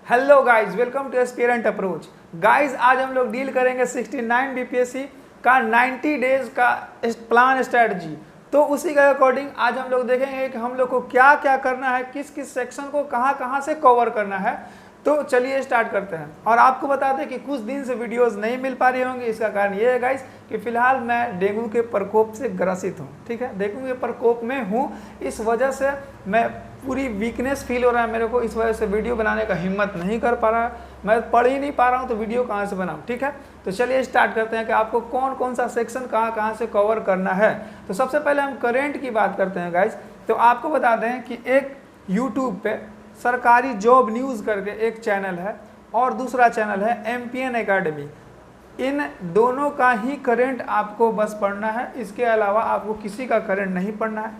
Hello guys, welcome to aspirant approach. Guys, आज हम लोग डील करेंगे 69 बीपीएससी का 90 डेज का प्लान स्ट्रेटजी। तो उसी के अकॉर्डिंग आज हम लोग देखेंगे कि हम लोग को क्या क्या करना है, किस किस सेक्शन को कहाँ कहाँ से कवर करना है। तो चलिए स्टार्ट करते हैं। और आपको बता दें कि कुछ दिन से वीडियोस नहीं मिल पा रही होंगी। इसका कारण ये है गाइस कि फिलहाल मैं डेंगू के प्रकोप से ग्रसित हूँ। ठीक है, डेंगू के प्रकोप में हूँ, इस वजह से मैं पूरी वीकनेस फील हो रहा है मेरे को। इस वजह से वीडियो बनाने का हिम्मत नहीं कर पा रहा, मैं पढ़ ही नहीं पा रहा हूँ, तो वीडियो कहाँ से बनाऊँ। ठीक है, तो चलिए स्टार्ट करते हैं कि आपको कौन कौन सा सेक्शन कहाँ कहाँ से कवर करना है। तो सबसे पहले हम करेंट की बात करते हैं गाइस। तो आपको बता दें कि एक यूट्यूब पे सरकारी जॉब न्यूज़ करके एक चैनल है और दूसरा चैनल है एमपीएन एकेडमी। इन दोनों का ही करंट आपको बस पढ़ना है, इसके अलावा आपको किसी का करंट नहीं पढ़ना है।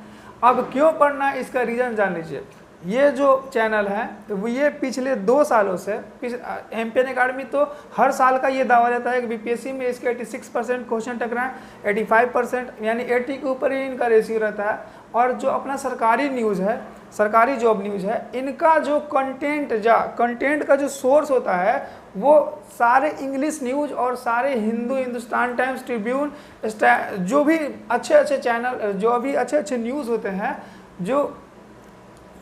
अब क्यों पढ़ना है, इसका रीज़न जान लीजिए। ये जो चैनल है तो ये पिछले 2 सालों से एमपीएन एकेडमी तो हर साल का ये दावा देता है कि बीपीएससी में इसके 86% क्वेश्चन टकराएं, 85% यानी 80 के ऊपर ही इनका रेशियो रहता है। और जो अपना सरकारी न्यूज़ है, सरकारी जॉब न्यूज़ है, इनका जो कंटेंट का जो सोर्स होता है वो सारे इंग्लिश न्यूज़ और सारे हिंदुस्तान टाइम्स, ट्रिब्यून, जो भी अच्छे चैनल, जो भी अच्छे न्यूज़ होते हैं,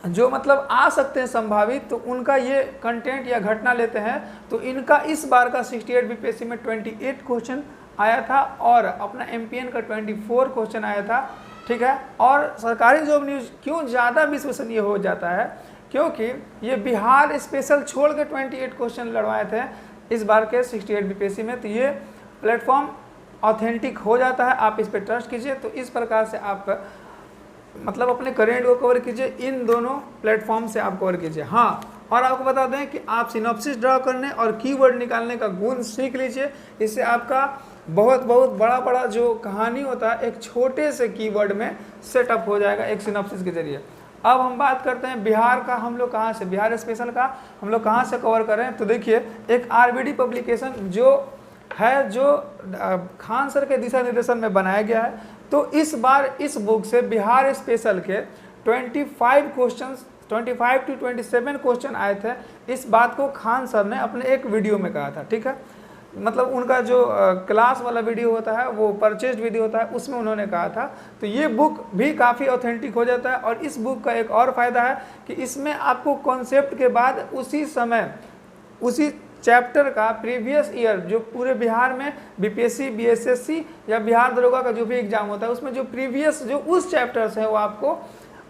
जो मतलब आ सकते हैं संभावित, तो उनका ये कंटेंट या घटना लेते हैं। तो इनका इस बार का 68 बीपीएससी में 28 क्वेश्चन आया था और अपना एमपीएन का 24 क्वेश्चन आया था। ठीक है, और सरकारी जॉब न्यूज़ क्यों ज़्यादा विश्वसनीय हो जाता है, क्योंकि ये बिहार स्पेशल छोड़ के 28 क्वेश्चन लड़वाए थे इस बार के 68 बीपीएससी में। तो ये प्लेटफॉर्म ऑथेंटिक हो जाता है, आप इस पर ट्रस्ट कीजिए। तो इस प्रकार से आप मतलब अपने करेंट को कवर कीजिए, इन दोनों प्लेटफॉर्म से आप कवर कीजिए। हाँ, और आपको बता दें कि आप सिनॉप्सिस ड्रा करने और कीवर्ड निकालने का गुण सीख लीजिए। इससे आपका बहुत बड़ा जो कहानी होता है एक छोटे से कीवर्ड में सेटअप हो जाएगा एक सिनॉप्सिस के जरिए। अब हम बात करते हैं बिहार का, हम लोग कहाँ से, बिहार स्पेशल का हम लोग कहाँ से कवर करें। तो देखिए, एक आरबीडी पब्लिकेशन जो खान सर के दिशा निर्देशन में बनाया गया है। तो इस बार इस बुक से बिहार स्पेशल के 25 क्वेश्चंस, 25 to 27 क्वेश्चन आए थे। इस बात को खान सर ने अपने एक वीडियो में कहा था। ठीक है, मतलब उनका जो क्लास वाला वीडियो होता है, वो परचेज वीडियो होता है, उसमें उन्होंने कहा था। तो ये बुक भी काफ़ी ऑथेंटिक हो जाता है। और इस बुक का एक और फ़ायदा है कि इसमें आपको कॉन्सेप्ट के बाद उसी समय उसी चैप्टर का प्रीवियस ईयर जो पूरे बिहार में बीपीएससी, बीएसएससी या बिहार दरोगा का जो भी एग्जाम होता है, उसमें जो प्रीवियस जो उस चैप्टर्स है वो आपको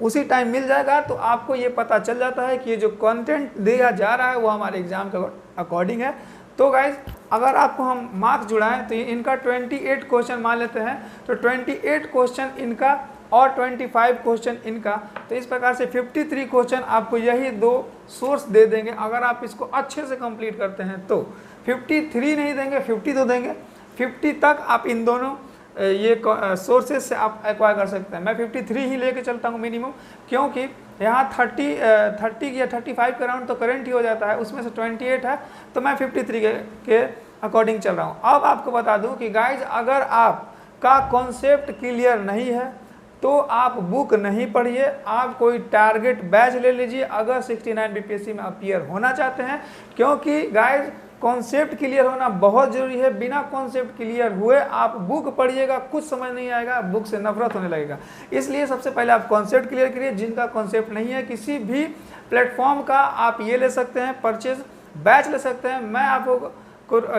उसी टाइम मिल जाएगा। तो आपको ये पता चल जाता है कि ये जो कंटेंट दिया जा रहा है वो हमारे एग्जाम के अकॉर्डिंग है। तो गाइज, अगर आपको हम मार्क्स जुड़ाएं तो इनका 28 क्वेश्चन मान लेते हैं, तो 28 क्वेश्चन इनका और 25 क्वेश्चन इनका। तो इस प्रकार से 53 क्वेश्चन आपको यही 2 सोर्स दे देंगे। अगर आप इसको अच्छे से कंप्लीट करते हैं तो 53 नहीं देंगे, 50 तो देंगे। 50 तक आप इन दोनों ये सोर्सेज से आप एक्वायर कर सकते हैं। मैं 53 ही लेके चलता हूँ मिनिमम, क्योंकि यहाँ 30 या 35 का राउंड तो करंट ही हो जाता है, उसमें से 28 है, तो मैं 53 के अकॉर्डिंग चल रहा हूँ। अब आपको बता दूँ कि गाइज, अगर आपका कॉन्सेप्ट क्लियर नहीं है तो आप बुक नहीं पढ़िए, आप कोई टारगेट बैच ले लीजिए अगर 69 बीपीएससी में अपीयर होना चाहते हैं। क्योंकि गाइज, कॉन्सेप्ट क्लियर होना बहुत ज़रूरी है। बिना कॉन्सेप्ट क्लियर हुए आप बुक पढ़िएगा, कुछ समझ नहीं आएगा, बुक से नफरत होने लगेगा। इसलिए सबसे पहले आप कॉन्सेप्ट क्लियर करिए। जिनका कॉन्सेप्ट नहीं है, किसी भी प्लेटफॉर्म का आप ये ले सकते हैं, परचेज बैच ले सकते हैं। मैं आपको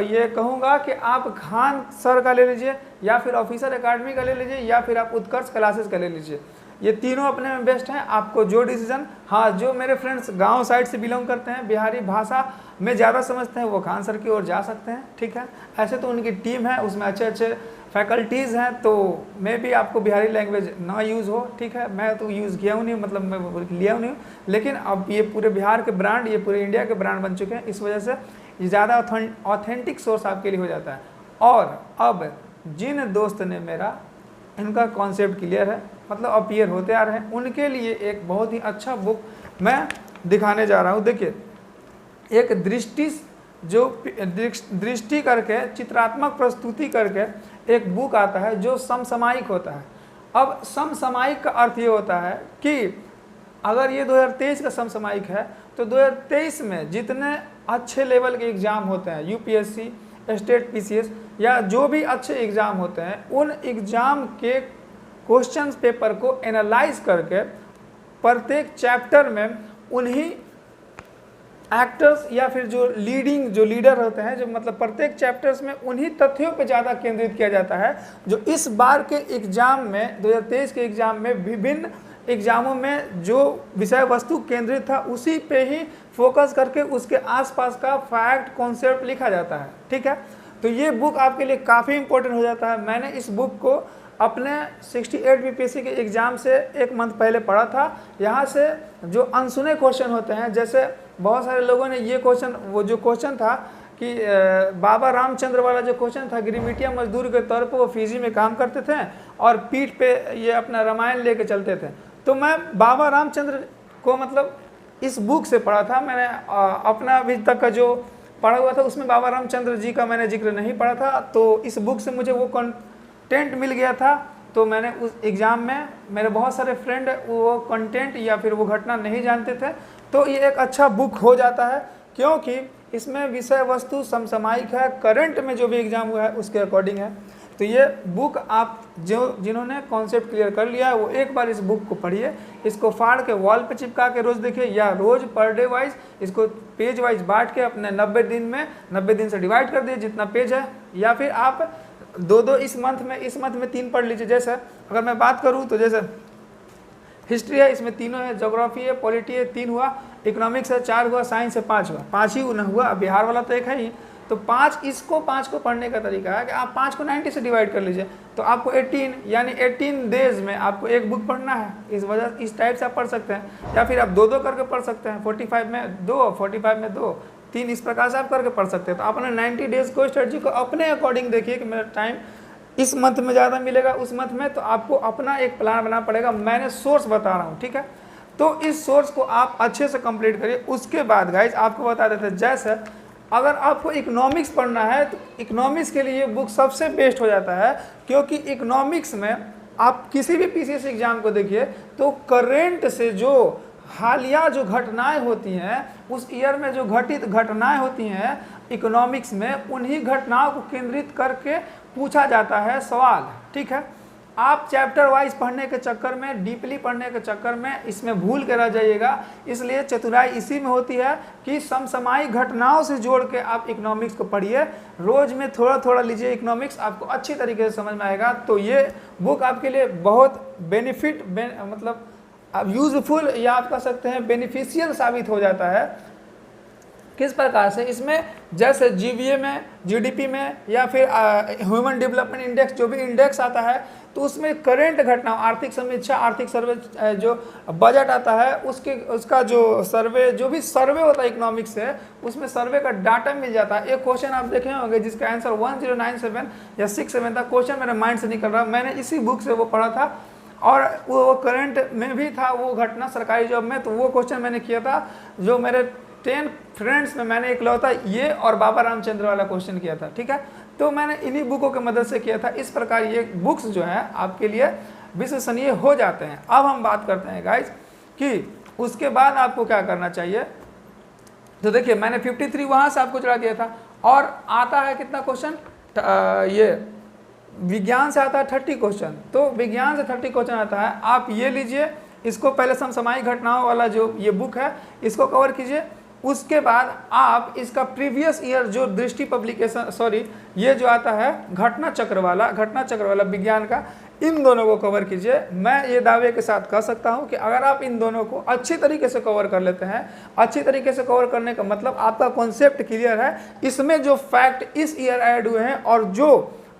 ये कहूँगा कि आप खान सर का ले लीजिए, या फिर ऑफिसर एकेडमी का ले लीजिए, या फिर आप उत्कर्ष क्लासेस का ले लीजिए। ये तीनों अपने में बेस्ट हैं। आपको जो डिसीजन, हाँ, जो मेरे फ्रेंड्स गांव साइड से बिलोंग करते हैं, बिहारी भाषा में ज़्यादा समझते हैं, वो खान सर की ओर जा सकते हैं। ठीक है, ऐसे तो उनकी टीम है, उसमें अच्छे फैकल्टीज़ हैं। तो मे भी आपको बिहारी लैंग्वेज ना यूज़ हो। ठीक है, मैं तो यूज़ किया हूँ नहीं, मतलब मैं लिया नहीं हूँ, लेकिन अब ये पूरे बिहार के ब्रांड, ये पूरे इंडिया के ब्रांड बन चुके हैं। इस वजह से ये ज़्यादा ऑथेंटिक सोर्स आपके लिए हो जाता है। और अब जिन दोस्त ने मेरा इनका कॉन्सेप्ट क्लियर है, मतलब अपीयर होते आ रहे हैं, उनके लिए एक बहुत ही अच्छा बुक मैं दिखाने जा रहा हूँ। देखिए, एक दृष्टि करके, चित्रात्मक प्रस्तुति करके एक बुक आता है जो समसामयिक होता है। अब समसामयिक का अर्थ ये होता है कि अगर ये 2023 का समसामयिक है तो 2023 में जितने अच्छे लेवल के एग्ज़ाम होते हैं, यूपीएससी, स्टेट पीसीएस या जो भी अच्छे एग्ज़ाम होते हैं, उन एग्ज़ाम के क्वेश्चन पेपर को एनालाइज करके प्रत्येक चैप्टर में उन्हीं एक्टर्स या फिर जो लीडर होते हैं, जो मतलब प्रत्येक चैप्टर्स में उन्हीं तथ्यों पे ज़्यादा केंद्रित किया जाता है जो इस बार के एग्ज़ाम में 2023 के एग्ज़ाम में विभिन्न एग्ज़ामों में जो विषय वस्तु केंद्रित था उसी पे ही फोकस करके उसके आसपास का फैक्ट कॉन्सेप्ट लिखा जाता है। ठीक है, तो ये बुक आपके लिए काफ़ी इंपॉर्टेंट हो जाता है। मैंने इस बुक को अपने 68 बीपीएससी के एग्ज़ाम से 1 मंथ पहले पढ़ा था। यहाँ से जो अनसुने क्वेश्चन होते हैं, जैसे बहुत सारे लोगों ने ये क्वेश्चन, वो जो क्वेश्चन था कि बाबा रामचंद्र वाला जो क्वेश्चन था, गिरिमिटिया मजदूर के तौर पर वो फिजी में काम करते थे और पीठ पे ये अपना रामायण लेके चलते थे। तो मैं बाबा रामचंद्र को मतलब इस बुक से पढ़ा था। मैंने अपना अभी तक का जो पढ़ा हुआ था उसमें बाबा रामचंद्र जी का मैंने जिक्र नहीं पढ़ा था, तो इस बुक से मुझे वो कंटेंट मिल गया था। तो मैंने उस एग्ज़ाम में, मेरे बहुत सारे फ्रेंड वो कंटेंट या फिर वो घटना नहीं जानते थे, तो ये एक अच्छा बुक हो जाता है क्योंकि इसमें विषय वस्तु समसामयिक है, करंट में जो भी एग्ज़ाम हुआ है उसके अकॉर्डिंग है। तो ये बुक आप जिन्होंने कॉन्सेप्ट क्लियर कर लिया है वो एक बार इस बुक को पढ़िए, इसको फाड़ के वॉल पे चिपका के रोज़ देखिए या रोज़ पर डे वाइज इसको पेज वाइज बांट के अपने 90 दिन में 90 दिन से डिवाइड कर दिए जितना पेज है, या फिर आप दो इस मंथ में 3 पढ़ लीजिए। जैसे अगर मैं बात करूँ तो जैसे हिस्ट्री है, इसमें 3 है, ज्योग्राफी है, पॉलिटी है 3 हुआ, इकोनॉमिक्स है 4 हुआ, साइंस है 5 हुआ, 5 ही हुआ, बिहार वाला तो एक है ही। तो 5 को पढ़ने का तरीका है कि आप 5 को 90 से डिवाइड कर लीजिए, तो आपको 18 यानी 18 डेज में आपको एक बुक पढ़ना है। इस टाइप से आप पढ़ सकते हैं, या फिर आप 2 करके पढ़ सकते हैं, 45 में 2, 45 में 2, 3, इस प्रकार से आप करके पढ़ सकते हैं। तो अपने 90 डेज को स्ट्रेटजी को अपने अकॉर्डिंग देखिए कि मेरा टाइम इस मंथ में ज़्यादा मिलेगा, उस मंथ में, तो आपको अपना एक प्लान बनाना पड़ेगा। मैंने सोर्स बता रहा हूँ, ठीक है, तो इस सोर्स को आप अच्छे से कंप्लीट करिए। उसके बाद गाइज आपको बता देते हैं, जैसे अगर आपको इकोनॉमिक्स पढ़ना है तो इकोनॉमिक्स के लिए बुक सबसे बेस्ट हो जाता है, क्योंकि इकोनॉमिक्स में आप किसी भी पीसीएस एग्जाम को देखिए तो करेंट से जो हालिया जो घटनाएं होती हैं, उस ईयर में जो घटित घटनाएं होती हैं इकोनॉमिक्स में, उन्हीं घटनाओं को केंद्रित करके पूछा जाता है सवाल। ठीक है, आप चैप्टर वाइज पढ़ने के चक्कर में, डीपली पढ़ने के चक्कर में इसमें भूल के रह जाइएगा। इसलिए चतुराई इसी में होती है कि समसामयिक घटनाओं से जोड़ के आप इकोनॉमिक्स को पढ़िए, रोज में थोड़ा थोड़ा लीजिए इकोनॉमिक्स, आपको अच्छी तरीके से समझ में आएगा। तो ये बुक आपके लिए बहुत मतलब आप यूजफुल या आप कह सकते हैं बेनिफिशियल साबित हो जाता है। किस प्रकार से? इसमें जैसे जीवीए में, जीडीपी में, या फिर ह्यूमन डेवलपमेंट इंडेक्स, जो भी इंडेक्स आता है तो उसमें करेंट घटना, आर्थिक समीक्षा, आर्थिक सर्वे, जो बजट आता है उसका जो सर्वे, जो भी सर्वे होता है इकोनॉमिक्स से, उसमें सर्वे का डाटा मिल जाता है। एक क्वेश्चन आप देखे होंगे जिसका आंसर 1097 या 67 था, क्वेश्चन मेरे माइंड से निकल रहा, मैंने इसी बुक से वो पढ़ा था और वो करंट में भी था वो घटना सरकारी जॉब में। तो वो क्वेश्चन मैंने किया था, जो मेरे 10 फ्रेंड्स में मैंने इकलौता ये और बाबा रामचंद्र वाला क्वेश्चन किया था। ठीक है, तो मैंने इन्हीं बुकों की मदद से किया था। इस प्रकार ये बुक्स जो हैं आपके लिए विश्वसनीय हो जाते हैं। अब हम बात करते हैं गाइज कि उसके बाद आपको क्या करना चाहिए। तो देखिए मैंने 53 वहाँ से आपको चढ़ा दिया था, और आता है कितना क्वेश्चन, ये विज्ञान से आता है 30 क्वेश्चन। तो विज्ञान से 30 क्वेश्चन आता है, आप ये लीजिए, इसको पहले समसामयिक घटनाओं वाला जो ये बुक है इसको कवर कीजिए। उसके बाद आप इसका प्रीवियस ईयर जो दृष्टि पब्लिकेशन, सॉरी ये जो आता है घटना चक्र वाला विज्ञान का, इन दोनों को कवर कीजिए। मैं ये दावे के साथ कह सकता हूं कि अगर आप इन दोनों को अच्छी तरीके से कवर कर लेते हैं, अच्छी तरीके से कवर करने का मतलब आपका कॉन्सेप्ट क्लियर है, इसमें जो फैक्ट इस ईयर ऐड हुए हैं,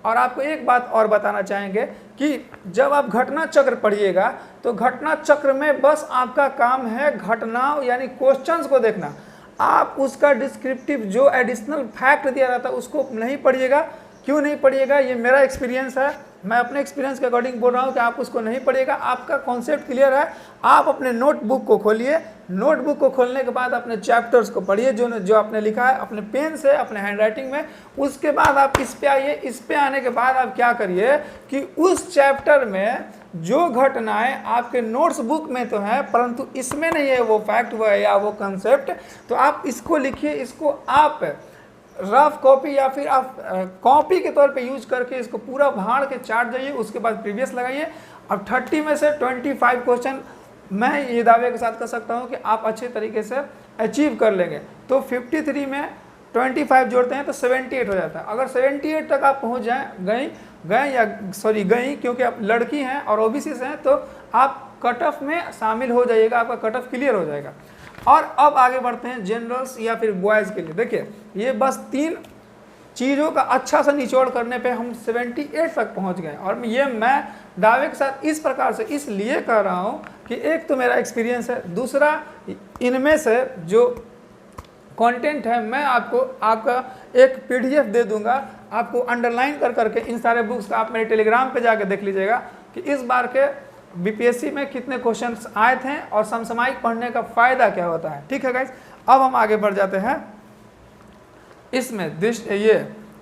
और आपको एक बात और बताना चाहेंगे कि जब आप घटना चक्र पढ़िएगा तो घटना चक्र में बस आपका काम है घटनाओं यानी क्वेश्चंस को देखना। आप उसका डिस्क्रिप्टिव जो एडिशनल फैक्ट दिया जाता है उसको नहीं पढ़िएगा। क्यों नहीं पढ़िएगा? ये मेरा एक्सपीरियंस है, मैं अपने एक्सपीरियंस के अकॉर्डिंग बोल रहा हूँ कि आप उसको नहीं पढ़िएगा। आपका कॉन्सेप्ट क्लियर है, आप अपने नोटबुक को खोलिए, नोटबुक को खोलने के बाद अपने चैप्टर्स को पढ़िए जो आपने लिखा है अपने पेन से, अपने हैंडराइटिंग में। उसके बाद आप इस पे आइए, इस पे आने के बाद आप क्या करिए कि उस चैप्टर में जो घटनाएं आपके नोट्स बुक में तो है परंतु इसमें नहीं है वो फैक्ट वो या वो कंसेप्ट, तो आप इसको लिखिए। इसको आप रफ कॉपी या फिर आप कॉपी के तौर पे यूज करके इसको पूरा भाड़ के चाट जाइए, उसके बाद प्रीवियस लगाइए। अब 30 में से 25 क्वेश्चन मैं ये दावे के साथ कर सकता हूँ कि आप अच्छे तरीके से अचीव कर लेंगे। तो 53 में 25 जोड़ते हैं तो 78 हो जाता है। अगर 78 तक आप पहुँच जाएँ गई क्योंकि आप लड़की हैं और ओबीसी से हैं, तो आप कट ऑफ में शामिल हो जाइएगा, आपका कट ऑफ क्लियर हो जाएगा। और अब आगे बढ़ते हैं जनरल्स या फिर बॉयज़ के लिए। देखिए ये बस 3 चीज़ों का अच्छा सा निचोड़ करने पे हम 78 तक पहुंच गए। और ये मैं दावे के साथ इस प्रकार से इसलिए कर रहा हूं कि एक तो मेरा एक्सपीरियंस है, दूसरा इनमें से जो कंटेंट है मैं आपका एक PDF दे दूंगा, आपको अंडरलाइन कर करके इन सारे बुक्स का आप मेरे टेलीग्राम पे जाके देख लीजिएगा कि इस बार के BPSC में कितने क्वेश्चंस आए थे और समसामयिक पढ़ने का फ़ायदा क्या होता है। ठीक है गाइस, अब हम आगे बढ़ जाते हैं इसमें ये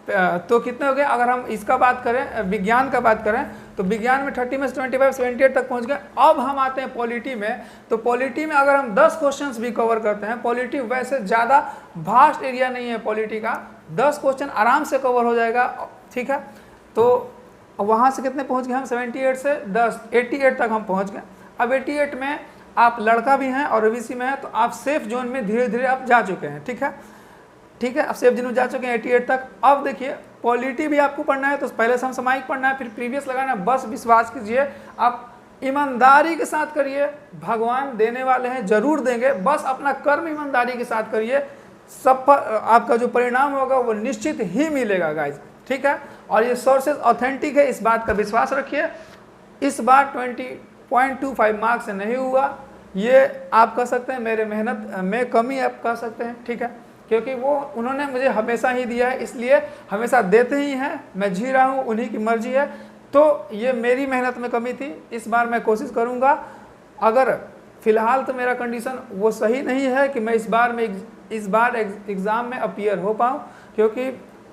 तो कितने हो गए। अगर हम इसका बात करें, विज्ञान का बात करें, तो विज्ञान में 30 में से 25 78 तक पहुंच गए। अब हम आते हैं पॉलिटी में। तो पॉलिटी में अगर हम 10 क्वेश्चंस भी कवर करते हैं, पॉलिटी वैसे ज़्यादा वास्ट एरिया नहीं है पॉलिटी का, 10 क्वेश्चन आराम से कवर हो जाएगा। ठीक है, तो वहाँ से कितने पहुँच गए हम, 78 से 10 88 तक हम पहुँच गए। अब 88 में आप लड़का भी हैं और ओबीसी में हैं, तो आप सेफ जोन में धीरे धीरे आप जा चुके हैं। ठीक है, आप सेफ जोन में जा चुके हैं 88 तक। अब देखिए पॉलिटी भी आपको पढ़ना है तो पहले समसामयिक पढ़ना है, फिर प्रीवियस लगाना है। बस विश्वास कीजिए, आप ईमानदारी के साथ करिए, भगवान देने वाले हैं, जरूर देंगे। बस अपना कर्म ईमानदारी के साथ करिए, सब आपका जो परिणाम होगा वो निश्चित ही मिलेगा गाइज। ठीक है, और ये सोर्सेज ऑथेंटिक है, इस बात का विश्वास रखिए। इस बार 20.25 मार्क्स से नहीं हुआ, ये आप कह सकते हैं मेरे मेहनत में कमी आप कह सकते हैं। ठीक है, क्योंकि वो उन्होंने मुझे हमेशा ही दिया है, इसलिए हमेशा देते ही हैं, मैं जी रहा हूँ, उन्हीं की मर्जी है। तो ये मेरी मेहनत में कमी थी, इस बार मैं कोशिश करूँगा। अगर फ़िलहाल तो मेरा कंडीशन वो सही नहीं है कि मैं इस बार एग्ज़ाम में अपीयर हो पाऊँ, क्योंकि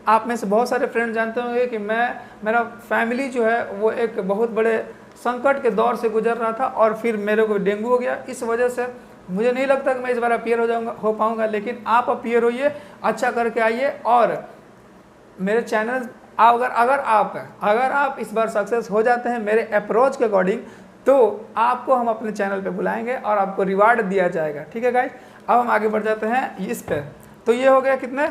आप में से बहुत सारे फ्रेंड जानते होंगे कि मेरा फैमिली जो है वो एक बहुत बड़े संकट के दौर से गुजर रहा था और फिर मेरे को डेंगू हो गया। इस वजह से मुझे नहीं लगता कि मैं इस बार अपीयर हो पाऊँगा, लेकिन आप अपीयर होइए, अच्छा करके आइए। और मेरे चैनल अगर आप इस बार सक्सेस हो जाते हैं मेरे अप्रोच के अकॉर्डिंग, तो आपको हम अपने चैनल पे बुलाएंगे और आपको रिवार्ड दिया जाएगा। ठीक है गाइस, अब हम आगे बढ़ जाते हैं इस पे। तो ये हो गया कितने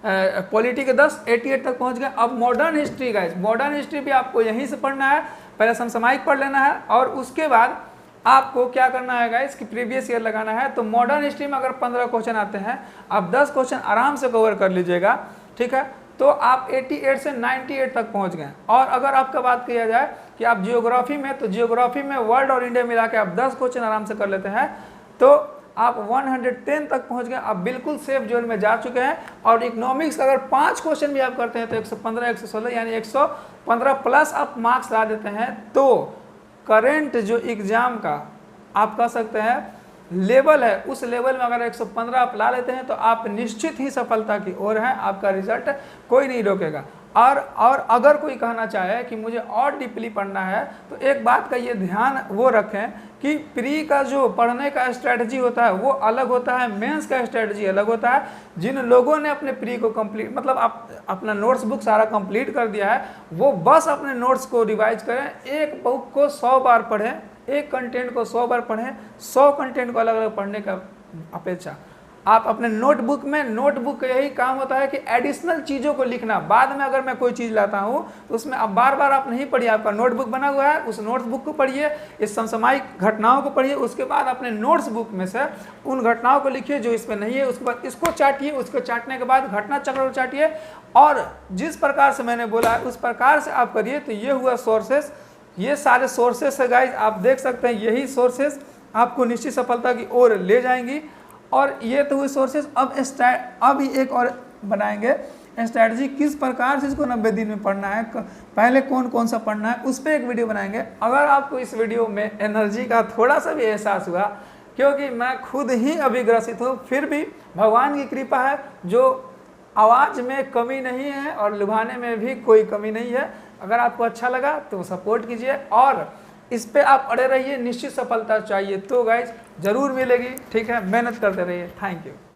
पॉलिटी के 10, 88 तक पहुंच गए। अब modern history guys, modern history भी आपको यहीं से पढ़ना है, पहले समसामयिक पढ़ लेना है और उसके बाद आपको क्या करना है गाइस कि प्रीवियस ईयर लगाना है। तो मॉडर्न हिस्ट्री में अगर 15 क्वेश्चन आते हैं, आप 10 क्वेश्चन आराम से कवर कर लीजिएगा। ठीक है, तो आप 88 से 98 तक पहुंच गए। और अगर आपका बात किया जाए कि आप जियोग्राफी में, तो जियोग्राफी में वर्ल्ड और इंडिया मिला के आप 10 क्वेश्चन आराम से कर लेते हैं, तो आप 110 तक पहुंच गए, आप बिल्कुल सेफ जोन में जा चुके हैं। और इकोनॉमिक्स अगर 5 क्वेश्चन भी आप करते हैं तो 115 116 यानी 115 प्लस आप मार्क्स ला देते हैं, तो करेंट जो एग्ज़ाम का आप कह सकते हैं लेवल है, उस लेवल में अगर 115 आप ला लेते हैं तो आप निश्चित ही सफलता की ओर हैं, आपका रिजल्ट कोई नहीं रोकेगा। और अगर कोई कहना चाहे कि मुझे और डीपली पढ़ना है, तो एक बात का ये ध्यान वो रखें कि प्री का जो पढ़ने का स्ट्रेटजी होता है वो अलग होता है, मेंस का स्ट्रेटजी अलग होता है। जिन लोगों ने अपने प्री को कंप्लीट, मतलब आप अपना नोट्स बुक सारा कंप्लीट कर दिया है, वो बस अपने नोट्स को रिवाइज करें। एक बुक को 100 बार पढ़ें, एक कंटेंट को 100 बार पढ़ें, 100 कंटेंट को अलग अलग पढ़ने का अपेक्षा आप अपने नोटबुक का यही काम होता है कि एडिशनल चीज़ों को लिखना। बाद में अगर मैं कोई चीज़ लाता हूँ तो उसमें अब बार बार आप नहीं पढ़िए, आपका नोटबुक बना हुआ है, उस नोटबुक को पढ़िए, इस समसामयिक घटनाओं को पढ़िए, उसके बाद अपने नोट्स बुक में से उन घटनाओं को लिखिए जो इसमें नहीं है, उसके बाद इसको चाटिए, उसको चाटने के बाद घटना चक्र को चाटिए, और जिस प्रकार से मैंने बोला है उस प्रकार से आप करिए। तो ये हुआ सोर्सेस, ये सारे सोर्सेस है गाइज, आप देख सकते हैं यही सोर्सेस आपको निश्चित सफलता की ओर ले जाएंगी। और ये तो हुए सोर्सेज। अब एक और बनाएंगे स्ट्रैटेजी किस प्रकार से इसको 90 दिन में पढ़ना है, पहले कौन कौन सा पढ़ना है, उस पर एक वीडियो बनाएंगे। अगर आपको इस वीडियो में एनर्जी का थोड़ा सा भी एहसास हुआ, क्योंकि मैं खुद ही अभी ग्रसित हूँ, फिर भी भगवान की कृपा है, जो आवाज़ में कमी नहीं है और लुभाने में भी कोई कमी नहीं है। अगर आपको अच्छा लगा तो सपोर्ट कीजिए और इस पे आप अड़े रहिए, निश्चित सफलता चाहिए तो गाइज ज़रूर मिलेगी। ठीक है, मेहनत करते रहिए। Thank you.